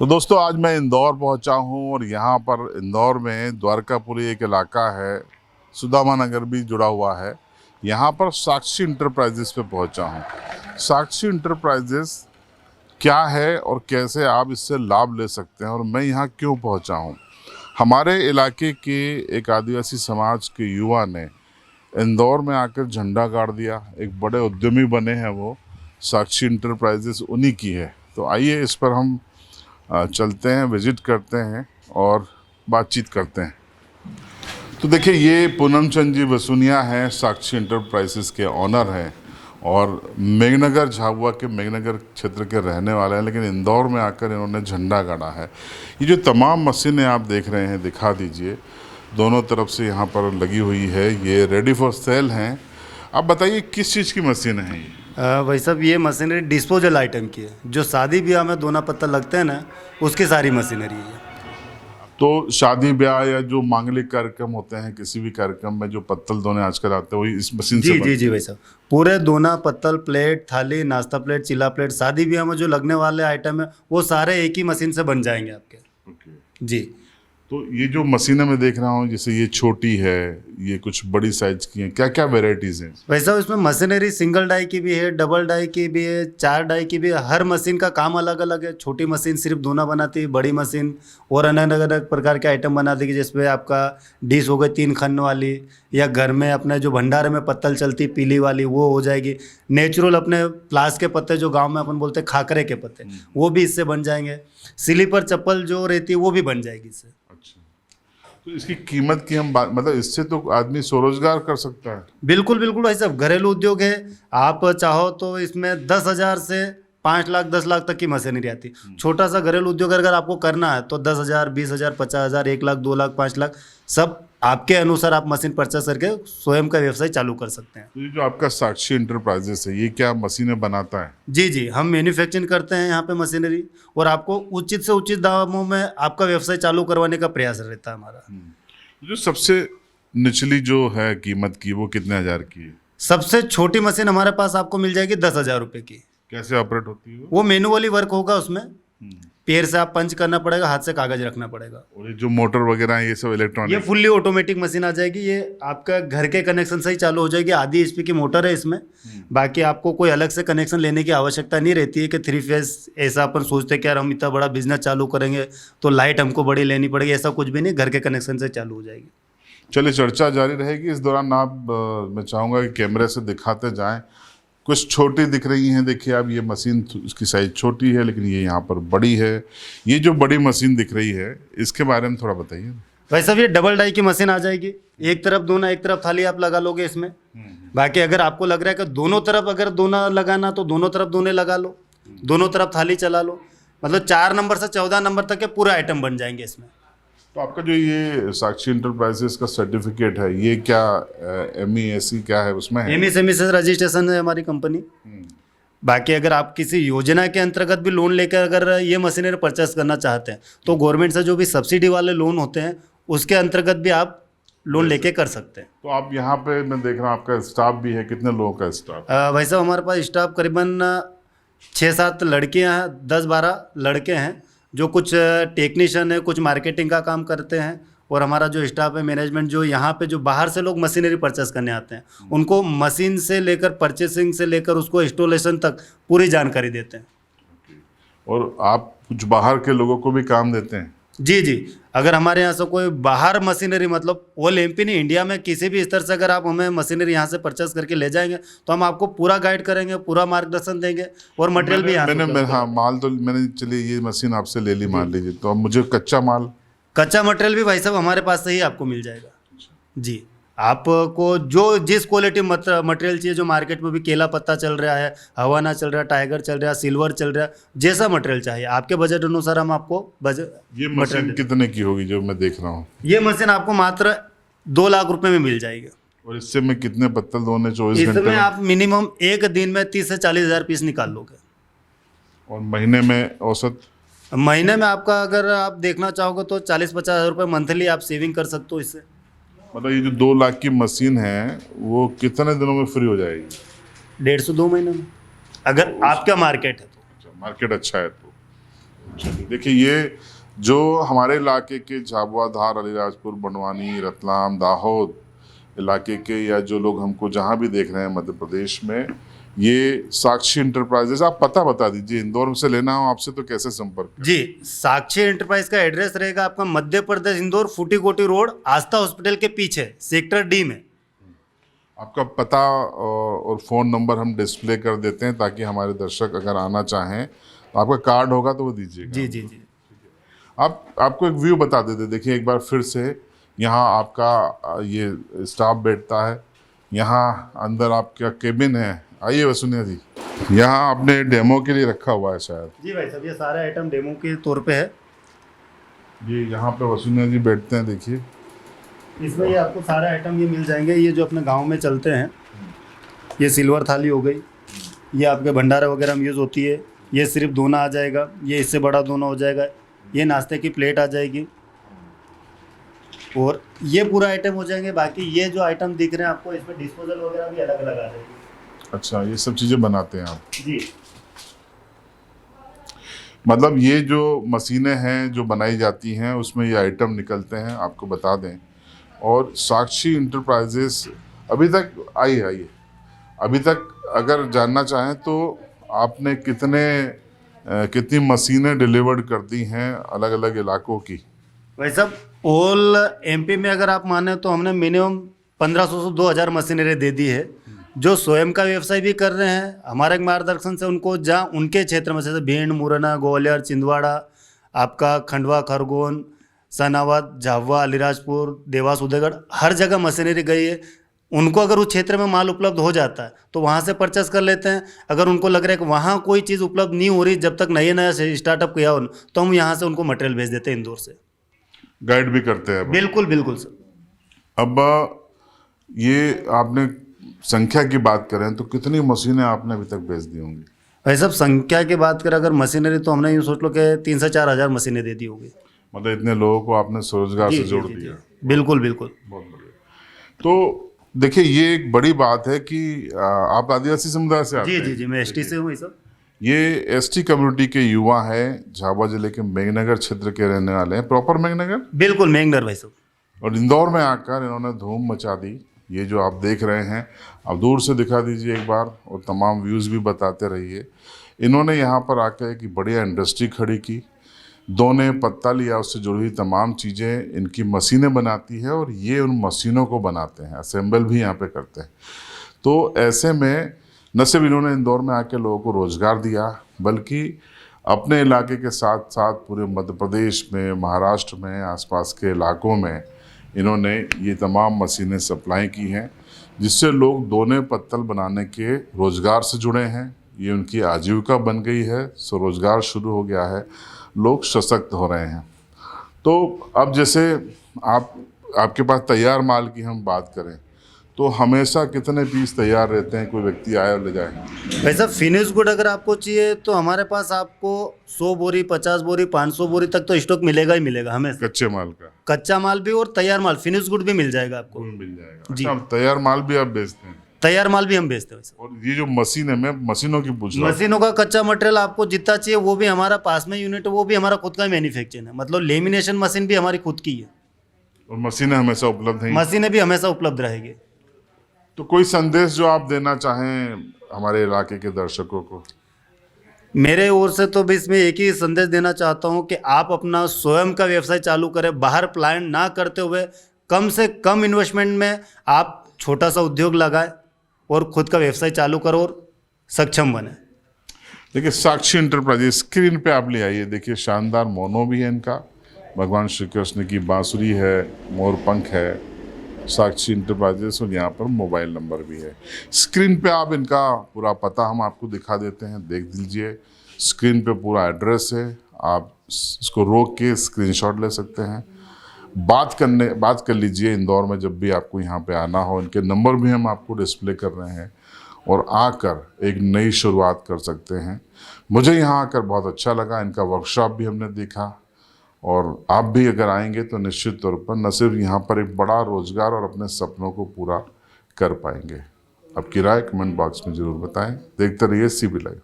तो दोस्तों आज मैं इंदौर पहुंचा हूं और यहाँ पर इंदौर में द्वारकापुरी एक इलाका है, सुदामा नगर भी जुड़ा हुआ है। यहाँ पर साक्षी इंटरप्राइजेस पे पहुंचा हूं। साक्षी इंटरप्राइजेस क्या है और कैसे आप इससे लाभ ले सकते हैं और मैं यहाँ क्यों पहुंचा हूँ। हमारे इलाके के एक आदिवासी समाज के युवा ने इंदौर में आकर झंडा गाड़ दिया। एक बड़े उद्यमी बने हैं वो। साक्षी इंटरप्राइजेस उन्हीं की है। तो आइए इस पर हम चलते हैं, विजिट करते हैं और बातचीत करते हैं। तो देखिए ये पूनम चंद जी वसुनिया हैं, साक्षी इंटरप्राइजेस के ऑनर हैं और मेघनगर झाबुआ के मेघनगर क्षेत्र के रहने वाले हैं, लेकिन इंदौर में आकर इन्होंने झंडा गाड़ा है। ये जो तमाम मशीनें आप देख रहे हैं, दिखा दीजिए, दोनों तरफ से यहाँ पर लगी हुई है। ये रेडी फॉर सेल हैं। आप बताइए किस चीज़ की मशीन है ये? भाई साहब ये मशीनरी डिस्पोजल आइटम की है, जो शादी ब्याह में दोना पत्ता लगते हैं ना, उसकी सारी मशीनरी है। तो शादी ब्याह या जो मांगलिक कार्यक्रम होते हैं, किसी भी कार्यक्रम में जो पत्तल दोने आजकल आते हैं वही इस मशीन से जी भाई साहब, पूरे दोना पत्तल, प्लेट, थाली, नाश्ता प्लेट, चिल्ला प्लेट, शादी ब्याह में जो लगने वाले आइटम है वो सारे एक ही मशीन से बन जाएंगे आपके। जी। तो ये जो मशीनें मैं देख रहा हूँ, जैसे ये छोटी है, ये कुछ बड़ी साइज की हैं, क्या क्या वेराइटीज़ हैं? वैसा इसमें मशीनरी सिंगल डाई की भी है, डबल डाई की भी है, 4 डाई की भी है। हर मशीन का काम अलग अलग है। छोटी मशीन सिर्फ दोना बनाती है, बड़ी मशीन और अलग अलग प्रकार के आइटम बना देगी। जिसमें आपका डिश हो गई 3 खन्न वाली, या घर में अपने जो भंडारे में पत्तल चलती पीली वाली वो हो जाएगी। नेचुरल अपने प्लास के पत्ते जो गाँव में अपन बोलते हैं खाकरे के पत्ते, वो भी इससे बन जाएंगे। स्लीपर चप्पल जो रहती है वो भी बन जाएगी इससे। तो इसकी कीमत की हम बात, मतलब इससे तो आदमी स्वरोजगार कर सकता है। बिल्कुल बिल्कुल भाई साहब, घरेलू उद्योग है। आप चाहो तो इसमें 10,000 से 5 लाख 10 लाख तक की मशीनरी आती है। छोटा सा घरेलू उद्योग अगर आपको करना है तो 10,000, 20,000, 50,000, 1 लाख, 2 लाख, 5 लाख, सब आपके अनुसार आप मशीन परचेस करके स्वयं का व्यवसाय चालू कर सकते हैं। तो ये जो आपका साक्षी इंटरप्राइजेस है, ये क्या मशीनें बनाता है? जी, हम मैन्युफैक्चरिंग करते हैं यहाँ पे मशीनरी, और आपको उचित से उचित दामों में आपका व्यवसाय चालू करवाने का प्रयास रहता है हमारा। जो सबसे निचली जो है कीमत की, वो कितने हजार की है? सबसे छोटी मशीन हमारे पास आपको मिल जाएगी 10,000 रुपये की। कैसे ऑपरेट होती है वो मैनुअली वर्क होगा, उसमें पैर से आप पंच करना पड़ेगा, हाथ से कागज रखना पड़ेगा। और ये जो मोटर वगैरह है ये सब इलेक्ट्रॉनिक? ये फुल्ली ऑटोमेटिक मशीन आ जाएगी। ये आपका घर के कनेक्शन से ही चालू हो जाएगी। आधी एचपी की मोटर है इसमें। बाकी आपको कोई अलग से कनेक्शन लेने की आवश्यकता नहीं रहती है कि 3 फेज ऐसा अपन सोचते कि यार हम इतना बड़ा बिजनेस चालू करेंगे तो लाइट हमको बड़ी लेनी पड़ेगी। ऐसा कुछ भी नहीं, घर के कनेक्शन से चालू हो जाएगी। चलिए चर्चा जारी रहेगी। इस दौरान आप मैं चाहूँगा कि कैमरे से दिखाते जाएं। कुछ छोटी दिख रही हैं, देखिए आप, ये मशीन इसकी साइज़ छोटी है लेकिन ये यहाँ पर बड़ी है। ये जो बड़ी मशीन दिख रही है इसके बारे में थोड़ा बताइए। भाई साहब ये डबल डाई की मशीन आ जाएगी। एक तरफ दोना, एक तरफ थाली आप लगा लोगे इसमें। बाकी अगर आपको लग रहा है कि दोनों तरफ अगर दोना लगाना तो दोनों तरफ दोने लगा लो, दोनों तरफ थाली चला लो। मतलब 4 नंबर से 14 नंबर तक के पूरे आइटम बन जाएंगे इसमें। तो आपका जो ये साक्षी इंटरप्राइजेस का सर्टिफिकेट है, ये क्या MESE क्या है उसमें है? MESE से रजिस्ट्रेशन है हमारी कंपनी। बाकी अगर आप किसी योजना के अंतर्गत भी लोन लेकर अगर ये मशीनरी परचेस करना चाहते हैं तो गवर्नमेंट से जो भी सब्सिडी वाले लोन होते हैं उसके अंतर्गत भी आप लोन लेके कर सकते हैं। तो आप यहाँ पे मैं देख रहा हूँ आपका स्टाफ भी है, कितने लोगों का स्टाफ? भाई साहब हमारे पास स्टाफ करीबन 6-7 लड़कियाँ हैं, 10-12 लड़के हैं, जो कुछ टेक्नीशियन है, कुछ मार्केटिंग का काम करते हैं। और हमारा जो स्टाफ है, मैनेजमेंट, जो यहाँ पे जो बाहर से लोग मशीनरी परचेस करने आते हैं उनको मशीन से लेकर परचेसिंग से लेकर उसको इंस्टॉलेशन तक पूरी जानकारी देते हैं। और आप कुछ बाहर के लोगों को भी काम देते हैं? जी, अगर हमारे यहाँ से कोई बाहर मशीनरी, मतलब ऑल MP नहीं, इंडिया में किसी भी स्तर से अगर आप हमें मशीनरी यहाँ से परचेस करके ले जाएंगे तो हम आपको पूरा गाइड करेंगे, पूरा मार्गदर्शन देंगे और मटेरियल भी यहाँ मैंने हाँ माल तो मैंने, चलिए ये मशीन आपसे ले ली मान लीजिए, तो अब मुझे कच्चा मटेरियल भी भाई साहब हमारे पास से ही आपको मिल जाएगा। जी, आपको जो जिस क्वालिटी मटेरियल चाहिए, जो मार्केट में भी केला पत्ता चल रहा है, हवाना चल रहा है, टाइगर चल रहा है, सिल्वर चल रहा है, जैसा मटेरियल चाहिए आपके बजट अनुसार हम आपको बजट। ये मशीन कितने की होगी जो मैं देख रहा हूँ? ये मशीन आपको मात्र 2 लाख रुपए में मिल जाएगी। और इससे मैं कितने पत्तल दोने 24 घंटे इसमें आप मिनिमम एक दिन में 30 से 40 हज़ार पीस निकाल लोगे। और महीने में औसत? महीने में आपका अगर आप देखना चाहोगे तो 40-50 हज़ार रुपये मंथली आप सेविंग कर सकते हो इससे। मतलब ये जो 2 लाख की मशीन है वो कितने दिनों में फ्री हो जाएगी? 1.5 से 2 महीने में, अगर आपका मार्केट है तो। मार्केट अच्छा है तो। देखिए, ये जो हमारे इलाके के झाबुआ, धार, अलीराजपुर, बड़वानी, रतलाम, दाहोद इलाके के, या जो लोग हमको जहाँ भी देख रहे हैं मध्य प्रदेश में, ये साक्षी इंटरप्राइजेस, आप पता बता दीजिए, इंदौर से लेना हो आपसे तो कैसे संपर्क करें? जी, साक्षी एंटरप्राइज का एड्रेस रहेगा आपका मध्य प्रदेश इंदौर, फूटी कोटी रोड, आस्था हॉस्पिटल के पीछे, सेक्टर डी में। आपका पता और फ़ोन नंबर हम डिस्प्ले कर देते हैं, ताकि हमारे दर्शक अगर आना चाहें तो आपका कार्ड होगा तो वो दीजिएगा। जी जी जी। आपको एक व्यू बता देते, देखिए एक बार फिर से, यहाँ आपका ये स्टाफ बैठता है, यहाँ अंदर आपका केबिन है। आइए वसुनिया जी, यहाँ आपने डेमो के लिए रखा हुआ है शायद। जी भाई साहब, ये सारा आइटम डेमो के तौर पे है। ये यहाँ पे वसुनिया जी बैठते हैं, देखिए इसमें ये आपको सारे आइटम ये मिल जाएंगे, ये जो अपने गांव में चलते हैं। ये सिल्वर थाली हो गई, ये आपके भंडारा वगैरह में यूज़ होती है। ये सिर्फ दोना आ जाएगा, ये इससे बड़ा दोना हो जाएगा। ये नाश्ते की प्लेट आ जाएगी, और ये पूरा आइटम हो जाएंगे। बाकी ये जो आइटम दिख रहे हैं आपको, इसमें डिस्पोजल वगैरह भी अलग अलग आ जाएगी। अच्छा, ये सब चीज़ें बनाते हैं आप? जी, मतलब ये जो मशीनें हैं जो बनाई जाती हैं, उसमें ये आइटम निकलते हैं, आपको बता दें। और साक्षी इंटरप्राइजेस अभी तक आइए अभी तक अगर जानना चाहें तो आपने कितनी मशीनें डिलीवर्ड कर दी हैं अलग अलग इलाकों की? भाई साहब, ऑल एमपी में अगर आप माने तो हमने मिनिमम 1500 से 2000 मशीनरी दे दी है। जो स्वयं का व्यवसाय भी कर रहे हैं, हमारे मार्गदर्शन से उनको जहाँ उनके क्षेत्र में, जैसे भिंड, मुरैना, ग्वालियर, छिंदवाड़ा, आपका खंडवा, खरगोन, सनावद, झाबुआ, अलीराजपुर, देवास, उदयगढ़, हर जगह मशीनरी गई है। उनको अगर उस क्षेत्र में माल उपलब्ध हो जाता है तो वहाँ से परचेस कर लेते हैं। अगर उनको लग रहा है कि वहाँ कोई चीज़ उपलब्ध नहीं हो रही, जब तक नया स्टार्टअप किया हो, तो हम यहाँ से उनको मटेरियल भेज देते हैं इंदौर से। गाइड भी करते हैं? बिल्कुल बिल्कुल सर। अब ये आपने संख्या की बात करें तो कितनी मशीनें आपने अभी तक बेच दी होंगी? भाई साहब, संख्या की बात करें अगर मशीनरी, तो हमने यूँ सोच लो कि 3 से 4 हज़ार मशीनें दे दी होगी। मतलब इतने लोगों को आपने स्वरोजगार से जोड़ जी, दिया। बिल्कुल बिल्कुल। बहुत बढ़िया। तो देखिए, ये एक बड़ी बात है कि आप आदिवासी समुदाय से आते जी हैं। जी जी, मैं एसटी से हूँ भाई साहब। ये एसटी कम्युनिटी के युवा हैं, झाबुआ जिले के मेघनगर क्षेत्र के रहने वाले हैं, प्रॉपर मेघनगर। बिल्कुल मेघनगर भाई साहब। और इंदौर में आकर इन्होंने धूम मचा दी। ये जो आप देख रहे हैं, आप दूर से दिखा दीजिए एक बार, और तमाम व्यूज़ भी बताते रहिए। इन्होंने यहाँ पर आकर एक बढ़िया इंडस्ट्री खड़ी की, दोने पत्ता लिया, उससे जुड़ी हुई तमाम चीज़ें इनकी मशीनें बनाती है, और ये उन मशीनों को बनाते हैं, असेंबल भी यहाँ पे करते हैं। तो ऐसे में न सिर्फ इन्होंने इंदौर में आके लोगों को रोज़गार दिया, बल्कि अपने इलाके के साथ साथ पूरे मध्य प्रदेश में, महाराष्ट्र में, आसपास के इलाकों में इन्होंने ये तमाम मशीनें सप्लाई की हैं, जिससे लोग दोने पत्तल बनाने के रोज़गार से जुड़े हैं। ये उनकी आजीविका बन गई है, स्वरोजगार शुरू हो गया है, लोग सशक्त हो रहे हैं। तो अब जैसे आपके पास तैयार माल की हम बात करें तो हमेशा कितने पीस तैयार रहते हैं, कोई व्यक्ति आए और ले जाए? भाई साहब, फिनिश गुड अगर आपको चाहिए तो हमारे पास आपको 100 बोरी, 50 बोरी, 500 बोरी तक तो स्टॉक मिलेगा ही मिलेगा हमें। कच्चे माल का? कच्चा माल भी और तैयार माल, फिनिश गुड भी मिल जाएगा आपको। मिल जाएगा जी। अच्छा, तैयार माल भी आप बेचते हैं? तैयार माल भी हम बेचते हैं। और ये जो मशीन है, मैं मशीनों की पूछ रहा हूँ। मशीनों का कच्चा मटेरियल आपको जितना चाहिए वो भी हमारा पास में यूनिट है, वो भी हमारा खुद का मैन्युफैक्चरिंग है। मतलब लेमिनेशन मशीन भी हमारी खुद की है, और मशीनें हमेशा उपलब्ध हैं? मशीनें भी हमेशा उपलब्ध रहेगी। तो कोई संदेश जो आप देना चाहें हमारे इलाके के दर्शकों को? मेरे ओर से तो भी इसमें एक ही संदेश देना चाहता हूँ कि आप अपना स्वयं का व्यवसाय चालू करें, बाहर प्लान ना करते हुए कम से कम इन्वेस्टमेंट में आप छोटा सा उद्योग लगाएं और खुद का व्यवसाय चालू करो और सक्षम बने। देखिए, साक्षी इंटरप्राइजेस स्क्रीन पे आप ले आइए, देखिए शानदार मोनो भी है इनका, भगवान श्री कृष्ण की बांसुरी है, मोर पंख है, साक्षी इंटरप्राइजेस, और यहाँ पर मोबाइल नंबर भी है। स्क्रीन पे आप इनका पूरा पता हम आपको दिखा देते हैं, देख लीजिए। स्क्रीन पे पूरा एड्रेस है, आप इसको रोक के स्क्रीनशॉट ले सकते हैं। बात कर लीजिए इंदौर में, जब भी आपको यहाँ पे आना हो। इनके नंबर भी हम आपको डिस्प्ले कर रहे हैं, और आकर एक नई शुरुआत कर सकते हैं। मुझे यहाँ आकर बहुत अच्छा लगा, इनका वर्कशॉप भी हमने देखा, और आप भी अगर आएंगे तो निश्चित तौर पर न सिर्फ यहाँ पर एक बड़ा रोजगार और अपने सपनों को पूरा कर पाएंगे। आपकी राय कमेंट बॉक्स में ज़रूर बताएं। देखते रहिए CB लाइव।